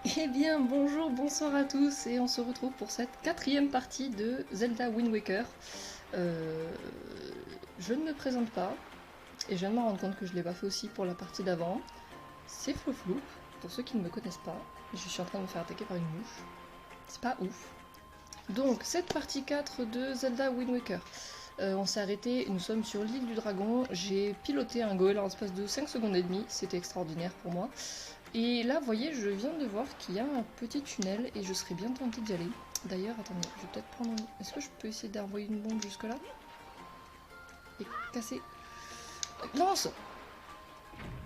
Eh bien, bonjour, bonsoir à tous, et on se retrouve pour cette quatrième partie de Zelda Wind Waker. Euh, je ne me présente pas, et je viens de me rendre compte que je ne l'ai pas fait aussi pour la partie d'avant. C'est Flofloup, pour ceux qui ne me connaissent pas. Je suis en train de me faire attaquer par une mouche. C'est pas ouf. Donc, cette partie 4 de Zelda Wind Waker. On s'est arrêté, nous sommes sur l'île du dragon. J'ai piloté un goël en l'espace de 5 secondes et demie, c'était extraordinaire pour moi. Et là, vous voyez, je viens de voir qu'il y a un petit tunnel et je serais bien tentée d'y aller. D'ailleurs, attendez, je vais peut-être prendre... Est-ce que je peux essayer d'envoyer une bombe jusque-là? Et casser... Lance!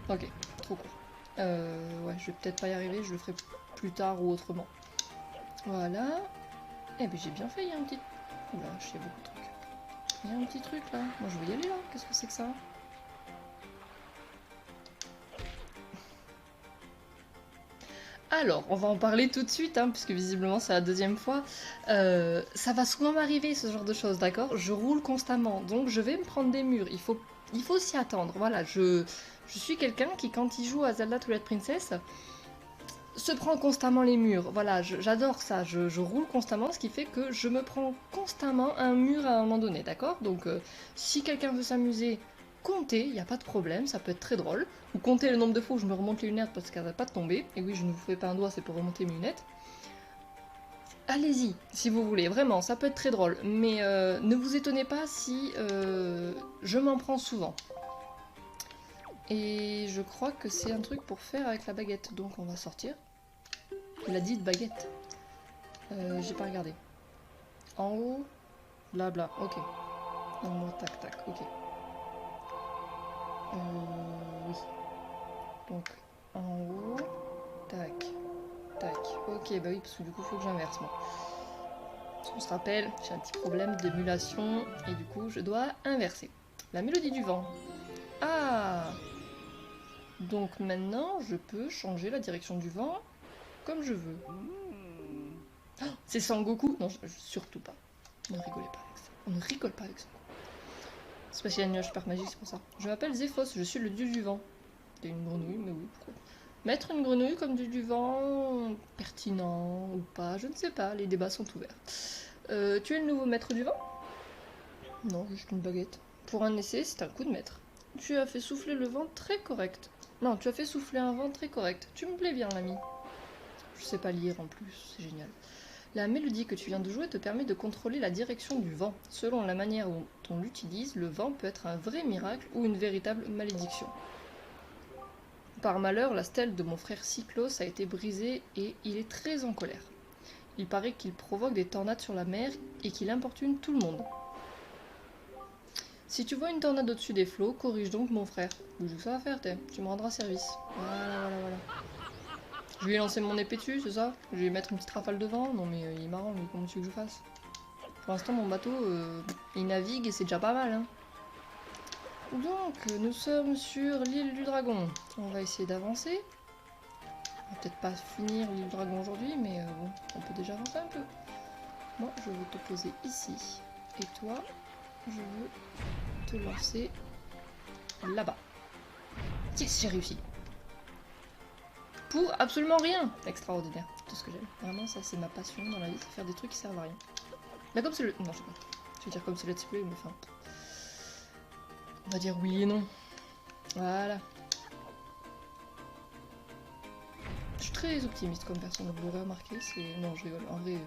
Ok, trop court. Ouais, je vais peut-être pas y arriver, je le ferai plus tard ou autrement. Voilà. Eh ben j'ai bien fait, il y a un petit... Oula, il y a beaucoup de trucs. Il y a un petit truc là. Moi je vais y aller là, qu'est-ce que c'est que ça? Alors, on va en parler tout de suite, hein, puisque visiblement c'est la deuxième fois. Ça va souvent m'arriver ce genre de choses, d'accord? Je roule constamment, donc je vais me prendre des murs. Il faut s'y attendre. Voilà, je suis quelqu'un qui, quand il joue à Zelda Twilight Princess, se prend constamment les murs. Voilà, j'adore ça. Je roule constamment, ce qui fait que je me prends constamment un mur à un moment donné, d'accord? Donc, si quelqu'un veut s'amuser, compter, il n'y a pas de problème, ça peut être très drôle. Ou compter le nombre de fois où je me remonte les lunettes parce qu'elles n'arrêtent pas de tomber. Et oui, je ne vous fais pas un doigt, c'est pour remonter mes lunettes. Allez-y, si vous voulez, vraiment, ça peut être très drôle. Mais ne vous étonnez pas si je m'en prends souvent. Et je crois que c'est un truc pour faire avec la baguette. Donc on va sortir. Il a dit de baguette. J'ai pas regardé. En haut, blabla, ok. En haut, tac, tac, ok. Oui. Donc, en haut, tac, tac. Ok, bah oui, parce que du coup, il faut que j'inverse, moi. On se rappelle, j'ai un petit problème d'émulation, et du coup, je dois inverser. La mélodie du vent. Ah! Donc maintenant, je peux changer la direction du vent comme je veux. C'est Sangoku? Non, surtout pas. Ne rigolez pas avec ça. On ne rigole pas avec ça. C'est parce qu'il y a une nuage super magique, c'est pour ça. Je m'appelle Zéphos, je suis le dieu du vent. T'es une grenouille, mais oui, pourquoi? Mettre une grenouille comme dieu du vent, pertinent ou pas, je ne sais pas, les débats sont ouverts. Tu es le nouveau maître du vent? Non, juste une baguette. Pour un essai, c'est un coup de maître. Tu as fait souffler le vent très correct. Non, tu as fait souffler un vent très correct. Tu me plais bien, l'ami. Je sais pas lire en plus, c'est génial. La mélodie que tu viens de jouer te permet de contrôler la direction du vent. Selon la manière dont on l'utilise, le vent peut être un vrai miracle ou une véritable malédiction. Par malheur, la stèle de mon frère Cyclos a été brisée et il est très en colère. Il paraît qu'il provoque des tornades sur la mer et qu'il importune tout le monde. Si tu vois une tornade au-dessus des flots, corrige donc mon frère. Bouge que ça va faire, tu me rendras service. Voilà, voilà, voilà. Je lui ai lancé mon épée dessus, c'est ça? Je vais lui mettre une petite rafale de vent? Non mais il est marrant, mais comment tu veux que je fasse? Pour l'instant, mon bateau, il navigue et c'est déjà pas mal, hein. Donc, nous sommes sur l'île du dragon. On va essayer d'avancer. On va peut-être pas finir l'île du dragon aujourd'hui, mais bon, on peut déjà avancer un peu. Moi, je veux te poser ici. Et toi, je veux te lancer là-bas. Yes, j'ai réussi. Pour absolument rien. Extraordinaire. Tout ce que j'aime. Vraiment, ça, c'est ma passion dans la vie, c'est faire des trucs qui servent à rien. Là, comme c'est le... Non, je sais pas. Je vais dire comme c'est let's play, mais enfin... On va dire oui et non. Voilà. Je suis très optimiste comme personne, vous l'aurez remarqué. Non, je rigole. En vrai,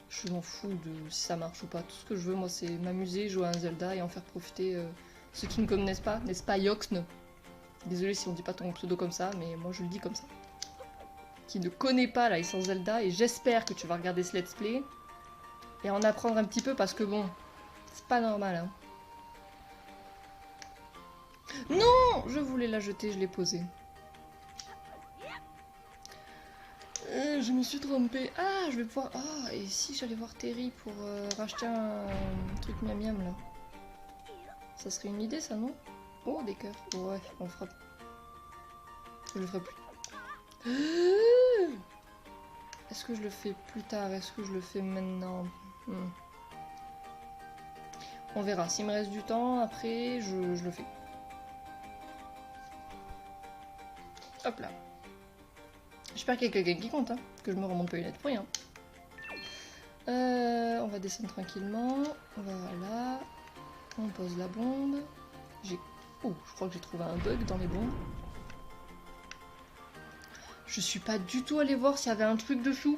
je m'en fous de si ça marche ou pas. Tout ce que je veux, moi, c'est m'amuser, jouer à un Zelda et en faire profiter ceux qui ne connaissent pas, n'est-ce pas, Yoxn? Désolé si on dit pas ton pseudo comme ça, mais moi je le dis comme ça. Qui ne connaît pas la licence Zelda, et j'espère que tu vas regarder ce let's play et en apprendre un petit peu parce que bon, c'est pas normal, hein. Non! Je voulais la jeter, je l'ai posée. Je me suis trompée. Ah, je vais pouvoir... Ah, et si j'allais voir Terry pour racheter un truc miam miam là? Ça serait une idée ça, non? Oh, des cœurs. Ouais, on le fera. Je le ferai plus. Est-ce que je le fais plus tard? Est-ce que je le fais maintenant? On verra. S'il me reste du temps, après, je le fais. Hop là. J'espère qu'il y a quelqu'un qui compte, hein, que je me remonte pas une lettre pour rien. On va descendre tranquillement. Voilà. On pose la bombe. Oh, je crois que j'ai trouvé un bug dans les bombes. Je suis pas du tout allée voir s'il y avait un truc dessous.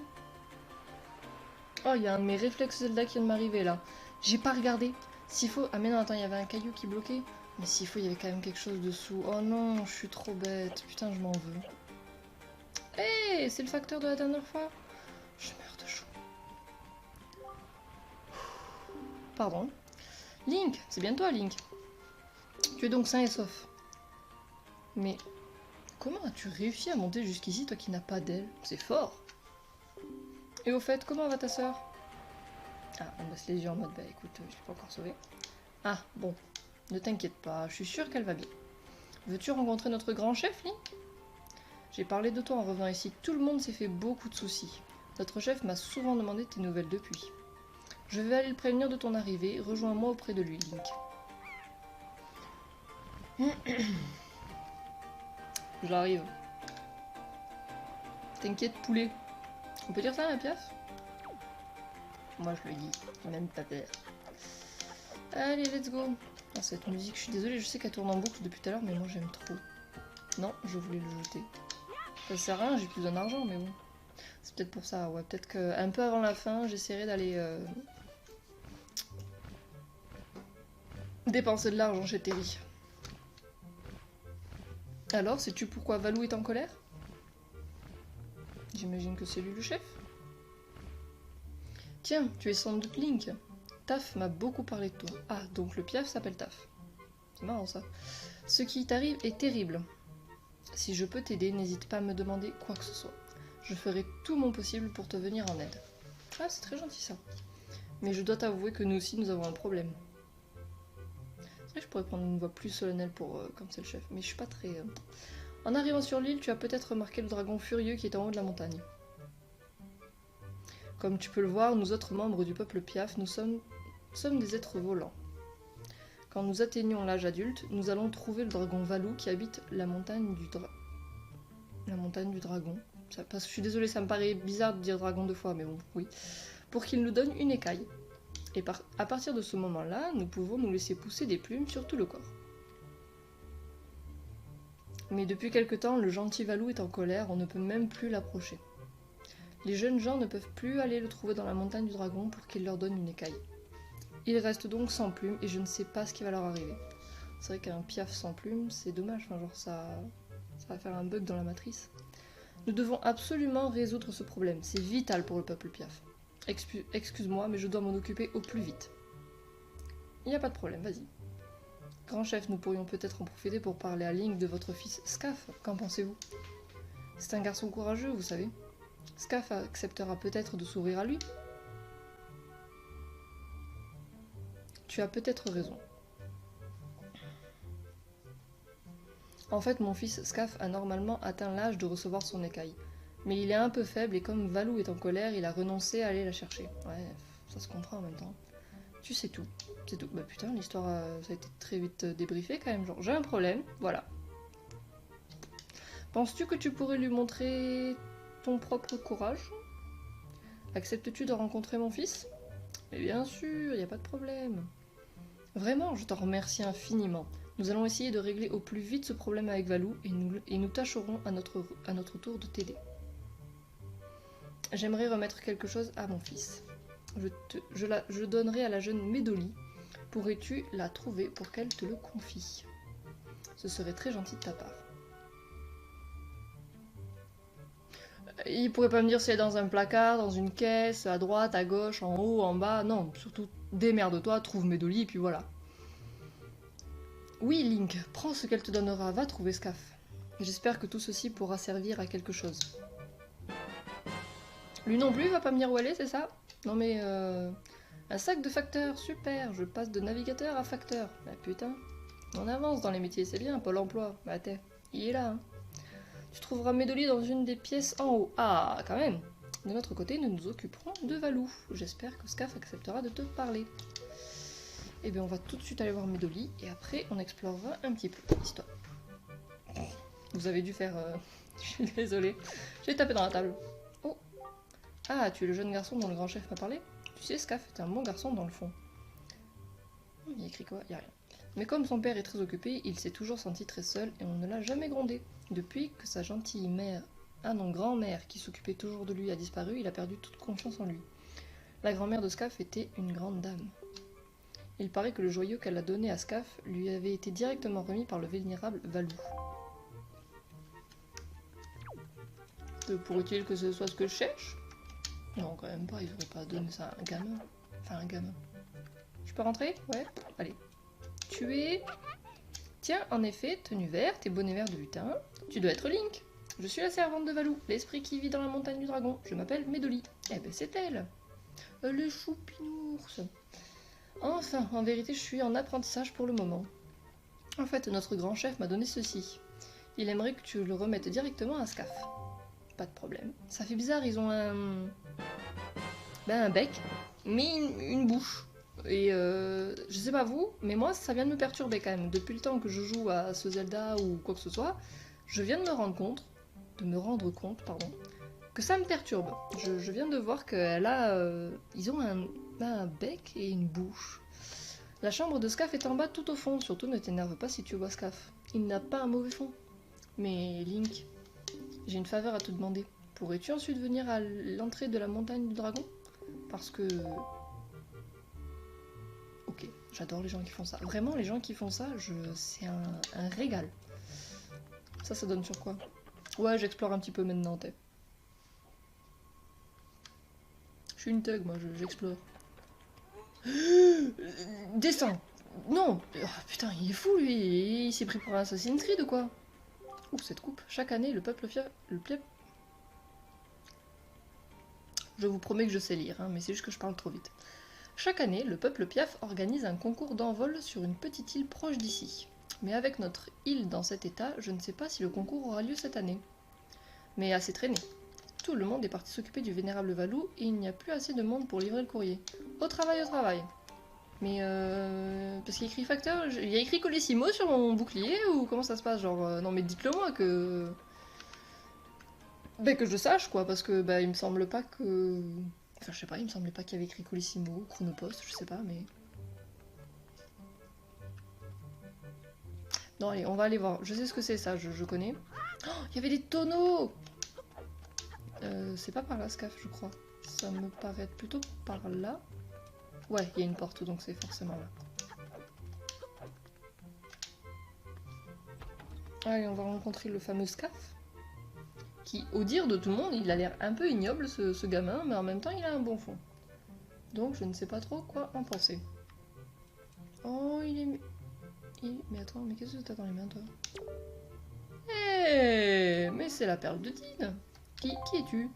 Oh, il y a un de mes réflexes Zelda qui vient de m'arriver là. J'ai pas regardé. S'il faut... Ah mais non, attends, il y avait un caillou qui bloquait. Mais s'il faut, il y avait quand même quelque chose dessous. Oh non, je suis trop bête. Putain, je m'en veux. Hé, hey, c'est le facteur de la dernière fois. Je meurs de chaud. Pardon. Link, c'est bien toi, Link. Tu es donc sain et sauf. Mais comment as-tu réussi à monter jusqu'ici, toi qui n'as pas d'aile? C'est fort. Et au fait, comment va ta sœur? Ah, on baisse les yeux en mode, bah écoute, je l'ai pas encore sauvée. Ah, bon, ne t'inquiète pas, je suis sûre qu'elle va bien. Veux-tu rencontrer notre grand chef, Link? J'ai parlé de toi en revenant ici, tout le monde s'est fait beaucoup de soucis. Notre chef m'a souvent demandé tes nouvelles depuis. Je vais aller le prévenir de ton arrivée, rejoins-moi auprès de lui, Link. J'arrive. T'inquiète, poulet. On peut dire ça, la piaf? Moi je le dis, j'ai même pas peur. Allez, let's go. Ah, cette musique, je suis désolée, je sais qu'elle tourne en boucle depuis tout à l'heure, mais moi j'aime trop. Non, je voulais le jeter. Ça sert à rien, j'ai plus besoin d'argent, mais bon. C'est peut-être pour ça, ouais. Peut-être qu'un peu avant la fin, j'essaierai d'aller dépenser de l'argent chez Terry. Alors, sais-tu pourquoi Valou est en colère? J'imagine que c'est lui le chef. Tiens, tu es sans doute Link. Taf m'a beaucoup parlé de toi. Ah, donc le piaf s'appelle Taf. C'est marrant ça. Ce qui t'arrive est terrible. Si je peux t'aider, n'hésite pas à me demander quoi que ce soit. Je ferai tout mon possible pour te venir en aide. Ah, c'est très gentil ça. Mais je dois t'avouer que nous aussi, nous avons un problème. C'est vrai que je pourrais prendre une voix plus solennelle pour comme c'est le chef, mais je suis pas très... En arrivant sur l'île, tu as peut-être remarqué le dragon furieux qui est en haut de la montagne. Comme tu peux le voir, nous autres membres du peuple Piaf, nous sommes des êtres volants. Quand nous atteignons l'âge adulte, nous allons trouver le dragon Valou qui habite la montagne du dragon. Je suis désolée, ça me paraît bizarre de dire dragon deux fois, mais bon, oui. Pour qu'il nous donne une écaille. Et à partir de ce moment-là, nous pouvons nous laisser pousser des plumes sur tout le corps. Mais depuis quelque temps, le gentil Valou est en colère, on ne peut même plus l'approcher. Les jeunes gens ne peuvent plus aller le trouver dans la montagne du dragon pour qu'il leur donne une écaille. Ils restent donc sans plumes et je ne sais pas ce qui va leur arriver. C'est vrai qu'un piaf sans plumes, c'est dommage, enfin, genre ça va faire un bug dans la matrice. Nous devons absolument résoudre ce problème, c'est vital pour le peuple Piaf. Excuse-moi, mais je dois m'en occuper au plus vite. Il n'y a pas de problème, vas-y. Grand chef, nous pourrions peut-être en profiter pour parler à Link de votre fils Scaf, qu'en pensez-vous? C'est un garçon courageux, vous savez. Scaf acceptera peut-être de s'ouvrir à lui. Tu as peut-être raison. En fait, mon fils Scaf a normalement atteint l'âge de recevoir son écaille. Mais il est un peu faible et comme Valou est en colère, il a renoncé à aller la chercher. Ouais, ça se comprend en même temps. Tu sais tout. C'est tout. Bah putain, l'histoire, ça a été très vite débriefé quand même. Genre, j'ai un problème, voilà. Penses-tu que tu pourrais lui montrer ton propre courage? Acceptes-tu de rencontrer mon fils? Mais bien sûr, il n'y a pas de problème. Vraiment, je t'en remercie infiniment. Nous allons essayer de régler au plus vite ce problème avec Valou et nous tâcherons à notre tour de t'aider. J'aimerais remettre quelque chose à mon fils. Je donnerai à la jeune Médoli. Pourrais-tu la trouver pour qu'elle te le confie? Ce serait très gentil de ta part. Il pourrait pas me dire si elle est dans un placard, dans une caisse, à droite, à gauche, en haut, en bas. Non, surtout démerde-toi, trouve Médoli et puis voilà. Oui, Link, prends ce qu'elle te donnera, va trouver Scaf. J'espère que tout ceci pourra servir à quelque chose. Lui non plus, il va pas me dire où elle est, c'est ça? Non mais un sac de facteur, super, je passe de navigateur à facteur. Bah putain, on avance dans les métiers, c'est bien, Pôle emploi. Bah t'es, il est là. Hein. Tu trouveras Médoli dans une des pièces en haut. Ah, quand même. De notre côté, nous nous occuperons de Valou. J'espère que Scaf acceptera de te parler. Eh bien, on va tout de suite aller voir Médoli et après, on explorera un petit peu l'histoire. Vous avez dû faire Je suis désolée. J'ai tapé dans la table. Oh. Ah, tu es le jeune garçon dont le grand chef m'a parlé? Tu sais, Scaf est un bon garçon dans le fond. Il y a écrit quoi? Il y a rien. Mais comme son père est très occupé, il s'est toujours senti très seul et on ne l'a jamais grondé. Depuis que sa gentille mère, ah non, grand-mère, qui s'occupait toujours de lui, a disparu, il a perdu toute confiance en lui. La grand-mère de Scaf était une grande dame. Il paraît que le joyau qu'elle a donné à Scaf lui avait été directement remis par le vénérable Valou. Pourrait-il que ce soit ce que je cherche? Non, quand même pas, ils auraient pas donné ça à un gamin. Enfin, un gamin. Je peux rentrer? Ouais. Allez. Tu es... Tiens, en effet, tenue verte et bonnet vert de lutin. Tu dois être Link. Je suis la servante de Valou, l'esprit qui vit dans la montagne du dragon. Je m'appelle Médoli. Eh ben, c'est elle. Le choupinours. Enfin, en vérité, je suis en apprentissage pour le moment. En fait, notre grand chef m'a donné ceci. Il aimerait que tu le remettes directement à Scaf. Pas de problème. Ça fait bizarre, ils ont un... Ben, un bec, mais une bouche. Et je sais pas vous, mais moi ça vient de me perturber quand même. Depuis le temps que je joue à ce Zelda ou quoi que ce soit, je viens de me rendre compte, que ça me perturbe. Je viens de voir qu'elle a... ils ont un bec et une bouche. La chambre de Scaf est en bas tout au fond, surtout ne t'énerve pas si tu vois Scaf. Il n'a pas un mauvais fond. Mais Link, j'ai une faveur à te demander. Pourrais-tu ensuite venir à l'entrée de la montagne du dragon? Parce que... Ok, j'adore les gens qui font ça. Vraiment, les gens qui font ça, c'est un régal. Ça donne sur quoi? Ouais, j'explore un petit peu maintenant, t'es. Je suis une thug, moi, j'explore. Descends! Non! Oh, putain, il est fou, lui! Il s'est pris pour un Assassin's Creed ou quoi? Ouh, cette coupe. Chaque année, le peuple fier... Je vous promets que je sais lire, hein, mais c'est juste que je parle trop vite. Chaque année, le peuple Piaf organise un concours d'envol sur une petite île proche d'ici. Mais avec notre île dans cet état, je ne sais pas si le concours aura lieu cette année. Mais assez traîné. Tout le monde est parti s'occuper du vénérable Valou et il n'y a plus assez de monde pour livrer le courrier. Au travail, au travail. Mais parce qu'il y a écrit facteur, il y a écrit Colissimo sur mon bouclier ou comment ça se passe? Genre, non mais dites-le moi que... Ben, que je sache quoi, parce que il me semble pas que... Enfin je sais pas, il me semblait pas qu'il y avait écrit Colissimo, Chronopost, je sais pas mais... Non allez, on va aller voir, je sais ce que c'est ça, je connais. Oh, il y avait des tonneaux. C'est pas par là Scaf je crois, ça me paraît plutôt par là. Ouais, il y a une porte donc c'est forcément là. Allez, on va rencontrer le fameux Scaf. Qui, au dire de tout le monde, il a l'air un peu ignoble ce gamin, mais en même temps il a un bon fond. Donc je ne sais pas trop quoi en penser. Oh, il est... Mais attends, mais qu'est-ce que t'as dans les mains toi? Hé, mais c'est la perle de Dean. Qui es-tu?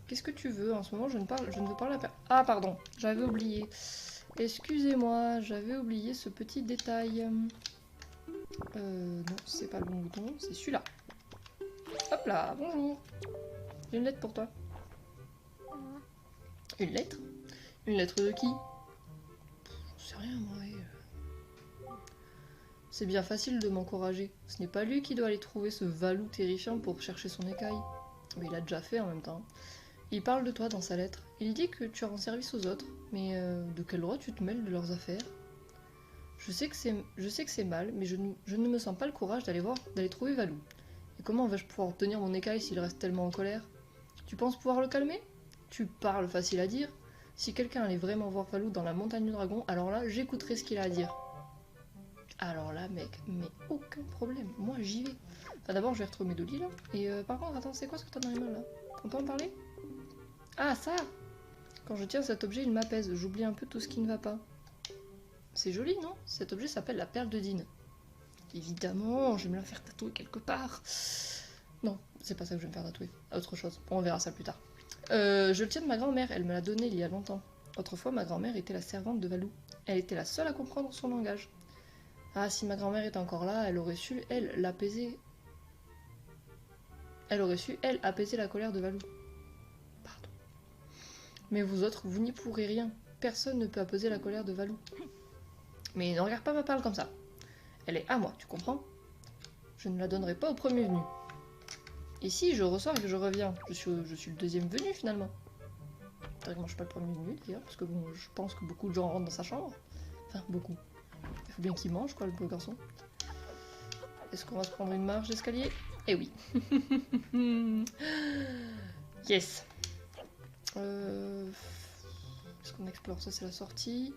Qu'est-ce que tu veux? En ce moment je ne veux pas la perle. Ah pardon, j'avais oublié. Excusez-moi, j'avais oublié ce petit détail. Non, c'est pas le bon bouton, c'est celui-là. Hop là, bonjour. J'ai une lettre pour toi. Une lettre? Une lettre de qui? Je sais rien, moi. C'est bien facile de m'encourager. Ce n'est pas lui qui doit aller trouver ce Valou terrifiant pour chercher son écaille. Mais il l'a déjà fait en même temps. Il parle de toi dans sa lettre. Il dit que tu rends service aux autres. Mais de quel droit tu te mêles de leurs affaires? Je sais que c'est mal, mais je ne me sens pas le courage d'aller trouver Valou. Et comment vais-je pouvoir obtenir mon écaille s'il reste tellement en colère? Tu penses pouvoir le calmer? Tu parles facile à dire. Si quelqu'un allait vraiment voir Valou dans la montagne du dragon, alors là, j'écouterai ce qu'il a à dire. Alors là, mec, mais aucun problème. Moi, j'y vais. Enfin, d'abord, je vais retrouver Médoli, là. Et par contre, attends, c'est quoi ce que t'as dans les mains, là? On peut en parler? Ah, ça! Quand je tiens cet objet, il m'apaise. J'oublie un peu tout ce qui ne va pas. C'est joli, non? Cet objet s'appelle la perle de Dean. Évidemment, je vais me la faire tatouer quelque part. Non, c'est pas ça que je vais me faire tatouer. Autre chose. On verra ça plus tard. Je le tiens de ma grand-mère. Elle me l'a donné il y a longtemps. Autrefois, ma grand-mère était la servante de Valou. Elle était la seule à comprendre son langage. Ah, si ma grand-mère était encore là, elle aurait su, elle, l'apaiser. Elle aurait su, elle, apaiser la colère de Valou. Pardon. Mais vous autres, vous n'y pourrez rien. Personne ne peut apaiser la colère de Valou. Mais ne regarde pas ma perle comme ça. Elle est à moi, tu comprends? Je ne la donnerai pas au premier venu. Et si je ressors et que je reviens, je suis le deuxième venu finalement. Théoriquement, je suis pas le premier venu d'ailleurs, parce que bon, je pense que beaucoup de gens rentrent dans sa chambre. Enfin, beaucoup. Il faut bien qu'il mange, quoi, le beau garçon. Est-ce qu'on va se prendre une marche d'escalier? Eh oui. Yes. Est-ce qu'on explore? Ça, c'est la sortie.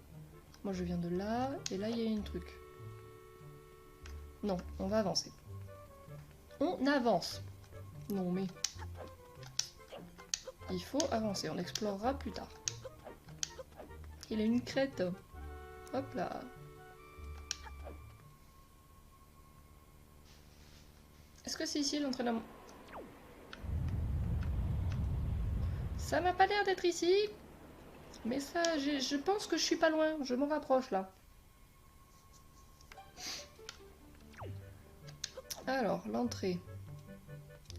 Moi, je viens de là, et là, il y a un truc. Non, on va avancer. On avance. Non, mais... il faut avancer, on explorera plus tard. Il a une crête. Hop là. Est-ce que c'est ici l'entrée de la... Ça m'a pas l'air d'être ici. Mais ça, je pense que je suis pas loin. Je m'en rapproche là. Alors, l'entrée.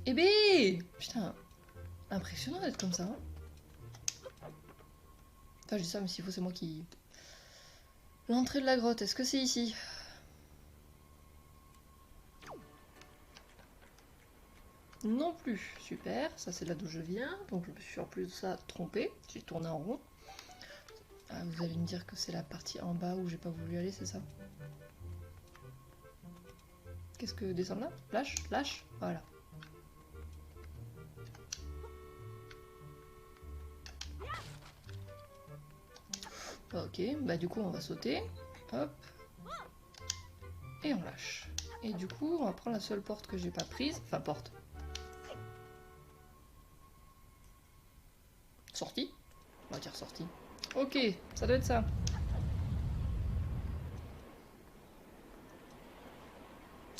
Eh bé! Putain, impressionnant d'être comme ça. Hein. Enfin, je dis ça, mais s'il faut, c'est moi qui... L'entrée de la grotte, est-ce que c'est ici? Non plus. Super, ça c'est là d'où je viens. Donc je me suis en plus de ça trompée. J'ai tourné en rond. Ah, vous allez me dire que c'est la partie en bas où j'ai pas voulu aller, c'est ça? Qu'est-ce que... descendre là? Lâche, lâche, voilà. Ok, bah du coup on va sauter. Hop. Et on lâche. Et du coup on va prendre la seule porte que j'ai pas prise. Enfin porte. Sortie. On va dire sortie. Ok, ça doit être ça.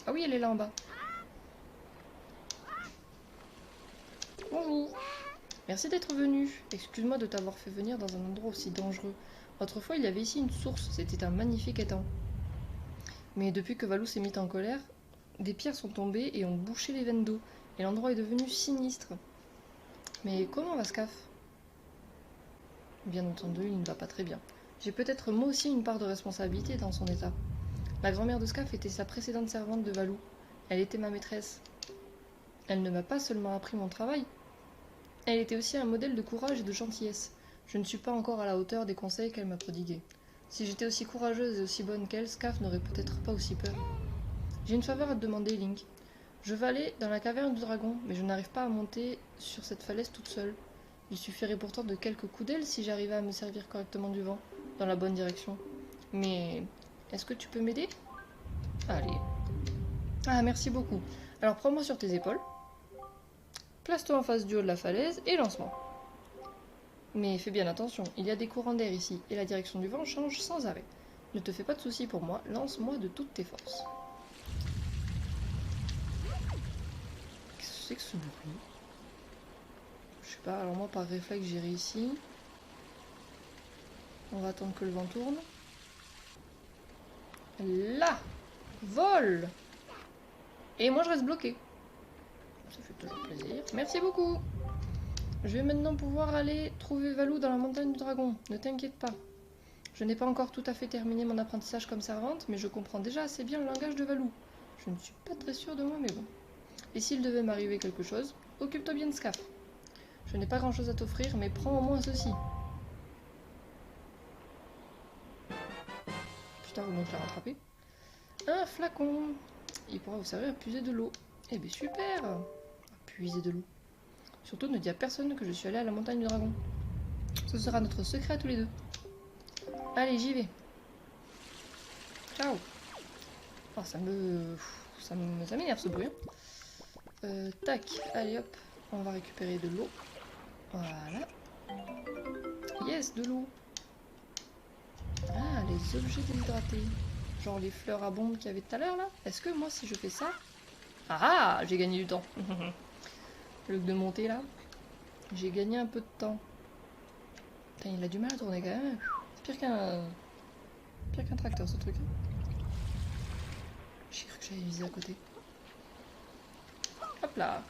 Ah oui, elle est là en bas. Bonjour. Merci d'être venu. Excuse-moi de t'avoir fait venir dans un endroit aussi dangereux. Autrefois, il y avait ici une source. C'était un magnifique étang. Mais depuis que Valou s'est mis en colère, des pierres sont tombées et ont bouché les veines d'eau. Et l'endroit est devenu sinistre. Mais comment va Scaf? Bien entendu, il ne va pas très bien. J'ai peut-être moi aussi une part de responsabilité dans son état. La grand-mère de Scaf était sa précédente servante de Valou. Elle était ma maîtresse. Elle ne m'a pas seulement appris mon travail, elle était aussi un modèle de courage et de gentillesse. Je ne suis pas encore à la hauteur des conseils qu'elle m'a prodigués. Si j'étais aussi courageuse et aussi bonne qu'elle, Scaf n'aurait peut-être pas aussi peur. J'ai une faveur à te demander, Link. Je veux aller dans la caverne du dragon, mais je n'arrive pas à monter sur cette falaise toute seule. Il suffirait pourtant de quelques coups d'aile si j'arrivais à me servir correctement du vent, dans la bonne direction. Mais est-ce que tu peux m'aider? Allez. Ah, merci beaucoup. Alors prends-moi sur tes épaules. Place-toi en face du haut de la falaise et lance-moi. Mais fais bien attention, il y a des courants d'air ici, et la direction du vent change sans arrêt. Ne te fais pas de soucis pour moi, lance-moi de toutes tes forces. Qu'est-ce que c'est que ce bruit? Je sais pas, alors moi par réflexe j'irai ici. On va attendre que le vent tourne. Là! Vol! Et moi je reste bloqué. Ça fait toujours plaisir. Merci beaucoup! Je vais maintenant pouvoir aller trouver Valou dans la montagne du dragon. Ne t'inquiète pas. Je n'ai pas encore tout à fait terminé mon apprentissage comme servante, mais je comprends déjà assez bien le langage de Valou. Je ne suis pas très sûre de moi, mais bon. Et s'il devait m'arriver quelque chose, occupe-toi bien de Scaf. Je n'ai pas grand-chose à t'offrir, mais prends au moins ceci. Putain, vous m'avez fait rattraper. Un flacon. Il pourra vous servir à puiser de l'eau. Eh bien super! À puiser de l'eau. Surtout, ne dis à personne que je suis allée à la montagne du dragon. Ce sera notre secret à tous les deux. Allez, j'y vais. Ciao. Oh, ça m'énerve ce bruit. Tac, allez hop. On va récupérer de l'eau. Voilà. Yes, de l'eau. Ah, les objets déshydratés. Genre les fleurs à bombe qu'il y avait tout à l'heure là. Est-ce que moi, si je fais ça... Ah, j'ai gagné du temps. Le de monter là. J'ai gagné un peu de temps. Putain, il a du mal à tourner quand même. C'est pire qu'un tracteur ce truc. J'ai cru que j'avais visé à côté. Hop là.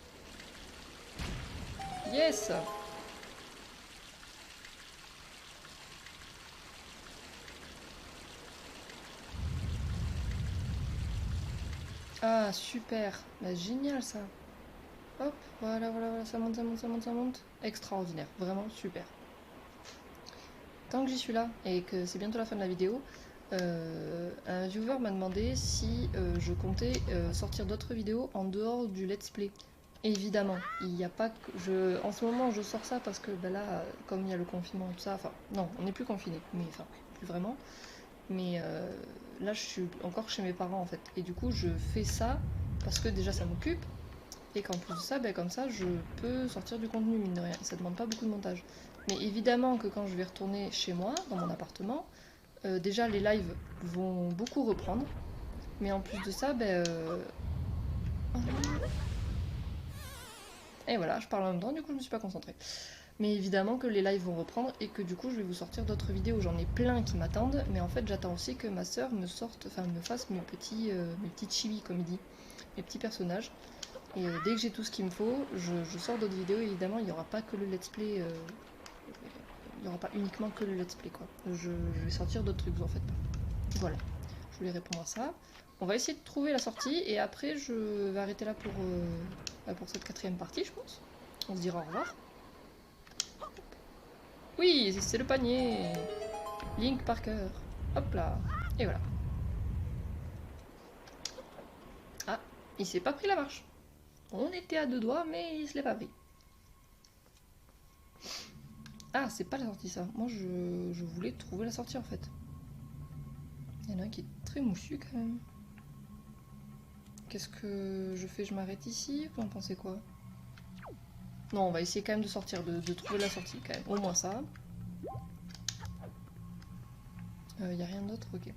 Yes. Ah, super. Bah, génial, ça. Hop, voilà, voilà, voilà, ça monte, ça monte, ça monte, ça monte. Extraordinaire, vraiment super. Tant que j'y suis là, et que c'est bientôt la fin de la vidéo, un viewer m'a demandé si je comptais sortir d'autres vidéos en dehors du let's play. Évidemment, il n'y a pas que... En ce moment, je sors ça parce que bah là, comme il y a le confinement et tout ça, enfin, non, on n'est plus confiné, mais enfin, plus vraiment. Mais là, je suis encore chez mes parents en fait. Et du coup, je fais ça parce que déjà, ça m'occupe. Et qu'en plus de ça, ben, comme ça, je peux sortir du contenu, mine de rien. Et ça demande pas beaucoup de montage. Mais évidemment que quand je vais retourner chez moi, dans mon appartement, déjà, les lives vont beaucoup reprendre. Mais en plus de ça, ben... Et voilà, je parle en même temps, du coup, je me suis pas concentrée. Mais évidemment que les lives vont reprendre et que du coup je vais vous sortir d'autres vidéos. J'en ai plein qui m'attendent, mais en fait j'attends aussi que ma soeur me sorte, enfin me fasse mes petits chibi comme il dit, mes petits personnages. Et dès que j'ai tout ce qu'il me faut, je sors d'autres vidéos. Évidemment, il n'y aura pas que le let's play, il n'y aura pas uniquement que le let's play quoi. Je vais sortir d'autres trucs, vous en faites pas. Voilà, je voulais répondre à ça. On va essayer de trouver la sortie et après je vais arrêter là pour cette 4ème partie, je pense. On se dira au revoir. Oui, c'est le panier. Link Parker. Hop là. Et voilà. Ah, il s'est pas pris la marche. On était à 2 doigts, mais il se l'est pas pris. Ah, c'est pas la sortie ça. Moi, je voulais trouver la sortie en fait. Il y en a un qui est très moussu quand même. Qu'est-ce que je fais? Je m'arrête ici? Vous en pensez quoi? Non, on va essayer quand même de sortir, de trouver la sortie quand même. Au moins ça. Y a rien d'autre? Ok.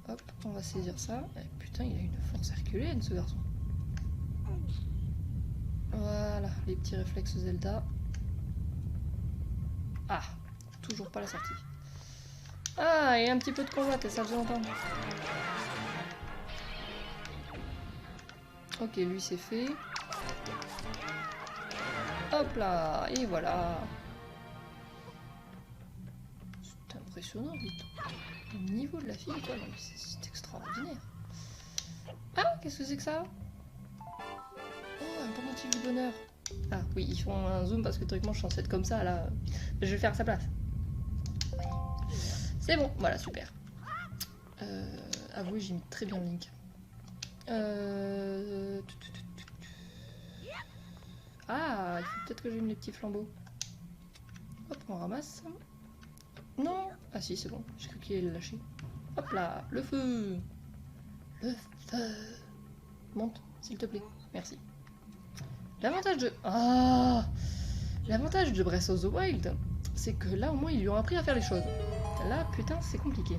Hop, on va saisir ça. Putain, il a une force herculéenne ce garçon. Voilà, les petits réflexes Zelda. Ah, toujours pas la sortie. Ah, et un petit peu de combat, ça faisait longtemps. Ok, lui c'est fait. Hop là, et voilà. C'est impressionnant, dites. Le niveau de la fille, quoi, c'est extraordinaire. Ah, qu'est-ce que c'est que ça? Oh, un pendentif du bonheur. Ah oui, ils font un zoom parce que théoriquement je suis censée être comme ça, là. Je vais le faire à sa place. C'est bon, voilà, super. Avouez, j'ai mis très bien le link. Ah, il faut peut-être que j'aime les petits flambeaux. Hop, on ramasse. Non. Ah si, c'est bon, j'ai cru qu'il allait le lâcher. Hop là, le feu. Le feu. Monte, s'il te plaît, merci. L'avantage de... Ah, l'avantage de Breath of the Wild, c'est que là, au moins, ils lui ont appris à faire les choses. Là, putain, c'est compliqué.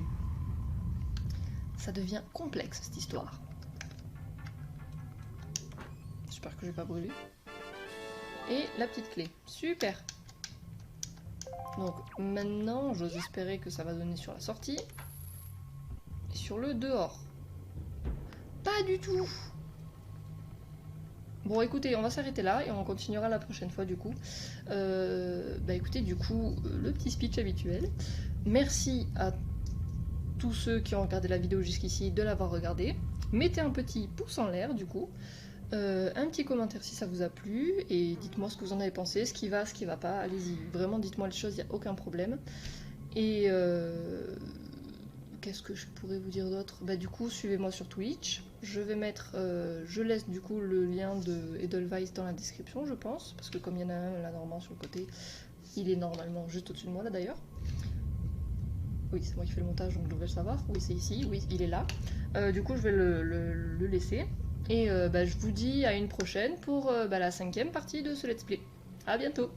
Ça devient complexe, cette histoire. J'espère que je vais pas brûler. Et la petite clé. Super. Donc, maintenant, j'ose espérer que ça va donner sur la sortie. Et sur le dehors. Pas du tout. Bon, écoutez, on va s'arrêter là et on continuera la prochaine fois, du coup. Bah écoutez, du coup, le petit speech habituel. Merci à tous ceux qui ont regardé la vidéo jusqu'ici de l'avoir regardé. Mettez un petit pouce en l'air, du coup. Un petit commentaire si ça vous a plu. Et dites-moi ce que vous en avez pensé, ce qui va pas. Allez-y, vraiment, dites-moi les choses, il n'y a aucun problème. Et qu'est-ce que je pourrais vous dire d'autre? Bah du coup, suivez-moi sur Twitch. Je vais mettre, je laisse du coup le lien de Edelweiss dans la description, je pense, parce que comme il y en a un là normalement sur le côté, il est normalement juste au-dessus de moi là d'ailleurs. Oui, c'est moi qui fais le montage, donc je devrais le savoir. Oui, c'est ici, oui, il est là. Du coup, je vais le laisser. Et bah, je vous dis à une prochaine pour la 5ème partie de ce let's play. A bientôt!